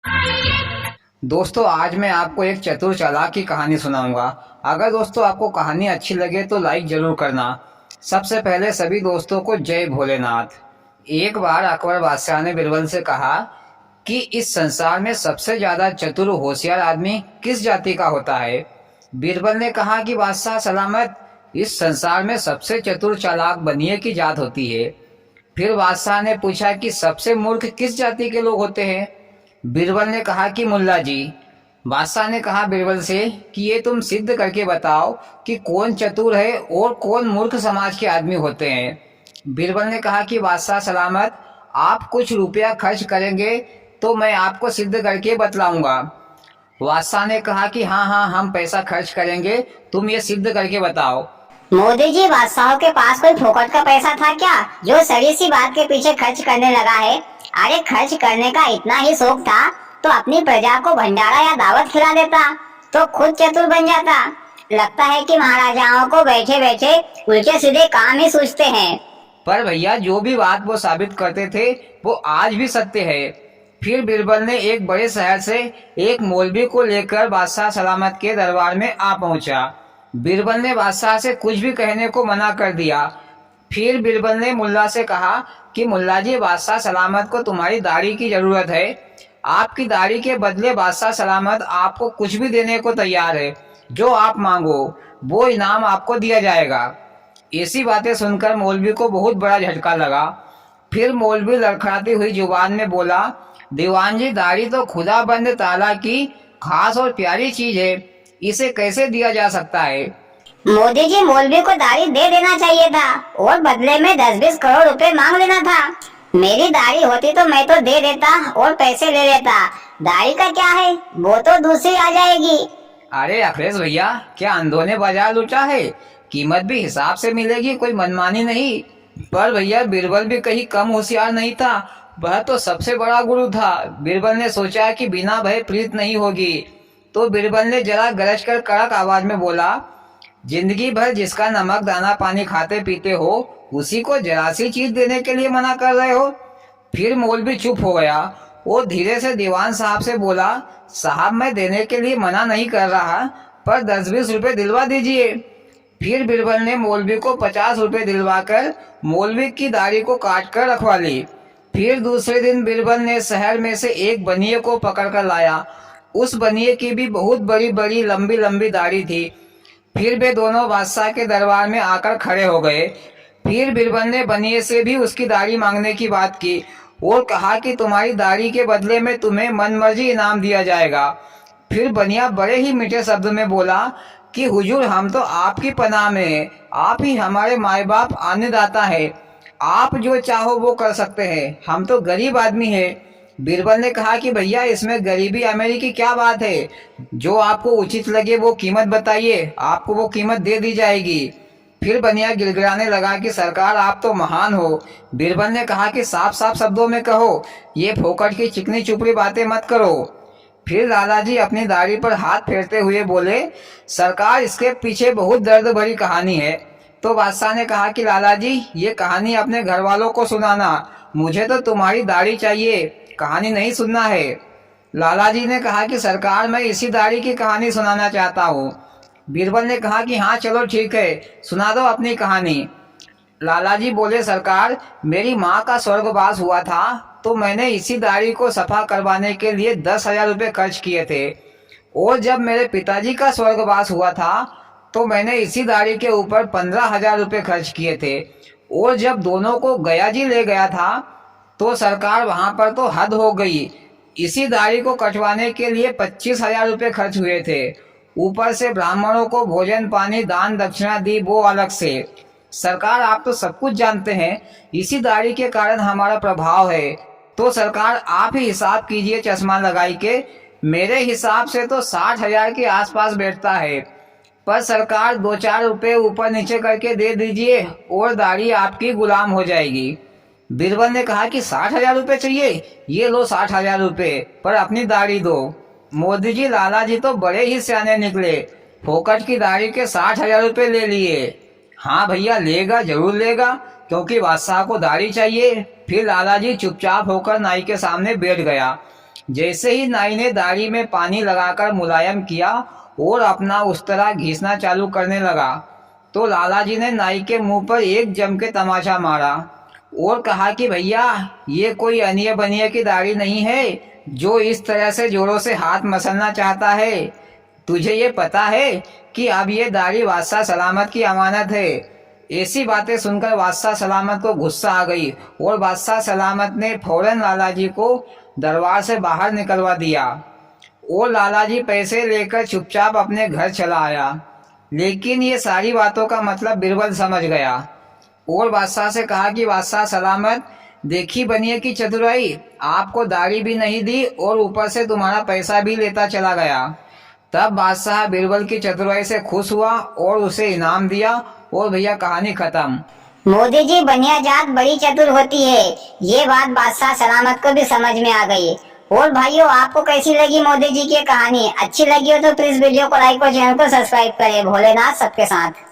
दोस्तों आज मैं आपको एक चतुर चालाक की कहानी सुनाऊंगा। अगर दोस्तों आपको कहानी अच्छी लगे तो लाइक जरूर करना। सबसे पहले सभी दोस्तों को जय भोलेनाथ। एक बार अकबर बादशाह ने बिरबल से कहा कि इस संसार में सबसे ज्यादा चतुर होशियार आदमी किस जाति का होता है। बिरबल ने कहा कि बादशाह सलामत, इस संसार में सबसे चतुर चालाक बनिए की जात होती है। फिर बादशाह ने पूछा कि सबसे मूर्ख किस जाति के लोग होते हैं। बीरबल ने कहा कि मुल्ला जी। बादशाह ने कहा बीरबल से कि ये तुम सिद्ध करके बताओ कि कौन चतुर है और कौन मूर्ख समाज के आदमी होते हैं। बीरबल ने कहा कि बादशाह सलामत, आप कुछ रुपया खर्च करेंगे तो मैं आपको सिद्ध करके बतलाऊंगा। बादशाह ने कहा कि हाँ हाँ, हम पैसा खर्च करेंगे, तुम ये सिद्ध करके बताओ। मोदी जी, बादशाहों के पास कोई फोकट का पैसा था क्या जो सड़ी सी बात के पीछे खर्च करने लगा है? अरे खर्च करने का इतना ही शौक था तो अपनी प्रजा को भंडारा या दावत खिला देता तो खुद चतुर बन जाता। लगता है कि महाराजाओं को बैठे बैठे उल्टे सीधे काम ही सोचते हैं। पर भैया जो भी बात वो साबित करते थे वो आज भी सत्य है। फिर बीरबल ने एक बड़े शहर से एक मौलवी को लेकर बादशाह सलामत के दरबार में आ पहुंचा। बीरबल ने बादशाह से कुछ भी कहने को मना कर दिया। फिर बीरबल ने मुल्ला से कहा कि मुल्ला जी, बादशाह सलामत को तुम्हारी दाढ़ी की जरूरत है। आपकी दाढ़ी के बदले बादशाह सलामत आपको कुछ भी देने को तैयार है। जो आप मांगो वो इनाम आपको दिया जाएगा। ऐसी बातें सुनकर मौलवी को बहुत बड़ा झटका लगा। फिर मौलवी लड़खड़ाती हुई जुबान में बोला, दीवान जी, दाढ़ी तो खुदा बंद ताला की खास और प्यारी चीज है, इसे कैसे दिया जा सकता है? मोदी जी, मौलवी को दाढ़ी दे देना चाहिए था और बदले में 10-20 करोड़ रुपए मांग लेना था। मेरी दाढ़ी होती तो मैं तो दे देता और पैसे ले लेता। दाढ़ी का क्या है, वो तो दूसरी आ जाएगी। अरे अखिलेश भैया, क्या अंधों ने बाजार लूटा है? कीमत भी हिसाब से मिलेगी, कोई मनमानी नहीं। पर भैया बीरबल भी कहीं कम होशियार नहीं था, वह तो सबसे बड़ा गुरु था। बीरबल ने सोचा कि बिना भय प्रीत नहीं होगी, तो बीरबल ने जरा गरज कर कड़क आवाज में बोला, जिंदगी भर जिसका नमक दाना पानी खाते पीते हो उसी को जरा सी चीज देने के लिए मना कर रहे हो। फिर मौलवी चुप हो गया। वो धीरे से दीवान साहब से बोला, साहब मैं देने के लिए मना नहीं कर रहा, पर 10-20 रुपए दिलवा दीजिए। फिर बीरबल ने मौलवी को 50 रुपए दिलवाकर मौलवी की दाढ़ी को काट कर रखवा ली। फिर दूसरे दिन बीरबल ने शहर में से एक बनिए को पकड़ कर लाया। उस बनिए की भी बहुत बड़ी बड़ी लंबी लंबी दाढ़ी थी। फिर वे दोनों बादशाह के दरबार में आकर खड़े हो गए। फिर बीरबल ने बनिए से भी उसकी दाढ़ी मांगने की बात की और कहा कि तुम्हारी दाढ़ी के बदले में तुम्हें मनमर्जी इनाम दिया जाएगा। फिर बनिया बड़े ही मीठे शब्द में बोला कि हुजूर, हम तो आपकी पनाह में हैं, आप ही हमारे माए बाप अन्नदाता है, आप जो चाहो वो कर सकते हैं, हम तो गरीब आदमी हैं। बीरबल ने कहा कि भैया इसमें गरीबी अमीरी की क्या बात है, जो आपको उचित लगे वो कीमत बताइए, आपको वो कीमत दे दी जाएगी। फिर बनिया गिड़गिड़ाने लगा कि सरकार आप तो महान हो। बीरबल ने कहा कि साफ साफ शब्दों में कहो, ये फोकट की चिकनी चुपड़ी बातें मत करो। फिर लालाजी अपनी दाढ़ी पर हाथ फेरते हुए बोले, सरकार इसके पीछे बहुत दर्द भरी कहानी है। तो बादशाह ने कहा कि लालाजी, ये कहानी अपने घर वालों को सुनाना, मुझे तो तुम्हारी दाढ़ी चाहिए, कहानी नहीं सुनना है। लालाजी ने कहा कि सरकार मैं इसी दाढ़ी की कहानी सुनाना चाहता हूँ। बीरबल ने कहा कि हाँ चलो ठीक है, सुना दो अपनी कहानी। लालाजी बोले, सरकार मेरी माँ का स्वर्गवास हुआ था तो मैंने इसी दाढ़ी को सफा करवाने के लिए 10,000 रुपये खर्च किए थे, और जब मेरे पिताजी का स्वर्गवास हुआ था तो मैंने इसी दाढ़ी के ऊपर 15,000 रुपये खर्च किए थे, और जब दोनों को गया जी ले गया था तो सरकार वहां पर तो हद हो गई। इसी दाढ़ी को कटवाने के लिए 25,000 रुपये खर्च हुए थे, ऊपर से ब्राह्मणों को भोजन पानी दान दक्षिणा दी वो अलग से। सरकार आप तो सब कुछ जानते हैं, इसी दाढ़ी के कारण हमारा प्रभाव है, तो सरकार आप ही हिसाब कीजिए चश्मा लगाई के। मेरे हिसाब से तो 60,000 के आसपास बैठता है, पर सरकार 2-4 रुपए ऊपर नीचे करके दे दीजिए और दाढ़ी आपकी गुलाम हो जाएगी। बीरबल ने कहा कि 60,000 रुपये चाहिए, ये लो 60,000 रुपये, पर अपनी दाढ़ी दो। मोदी जी लालाजी तो बड़े ही सियाने निकले, फोकट की दाढ़ी के 60,000 रुपये ले लिए। हाँ भैया लेगा, जरूर लेगा, क्योंकि बादशाह को दाढ़ी चाहिए। फिर लालाजी चुपचाप होकर नाई के सामने बैठ गया। जैसे ही नाई ने दाढ़ी में पानी लगाकर मुलायम किया और अपना उस तरह घिसना चालू करने लगा तो लाला जी ने नाई के मुंह पर एक जम के तमाचा मारा और कहा कि भैया ये कोई अनिय बनिए की दाढ़ी नहीं है जो इस तरह से जोरों से हाथ मसलना चाहता है। तुझे ये पता है कि अब ये दाढ़ी बादशाह सलामत की अमानत है। ऐसी बातें सुनकर बादशाह सलामत को गुस्सा आ गई और बादशाह सलामत ने फौरन लाला जी को दरबार से बाहर निकलवा दिया और लाला जी पैसे लेकर चुपचाप अपने घर चला आया। लेकिन ये सारी बातों का मतलब बीरबल समझ गया और बादशाह से कहा कि बादशाह सलामत, देखी बनिए की चतुराई, आपको दाढ़ी भी नहीं दी और ऊपर से तुम्हारा पैसा भी लेता चला गया। तब बादशाह बीरबल की चतुराई से खुश हुआ और उसे इनाम दिया और भैया कहानी खत्म। मोदी जी, बनिया जात बड़ी चतुर होती है, ये बात बादशाह सलामत को भी समझ में आ गई। और भाइयों, आपको कैसी लगी मोदी जी की कहानी? अच्छी लगी हो तो प्लीज वीडियो को लाइक और चैनल को सब्सक्राइब करें। भोलेनाथ सबके साथ।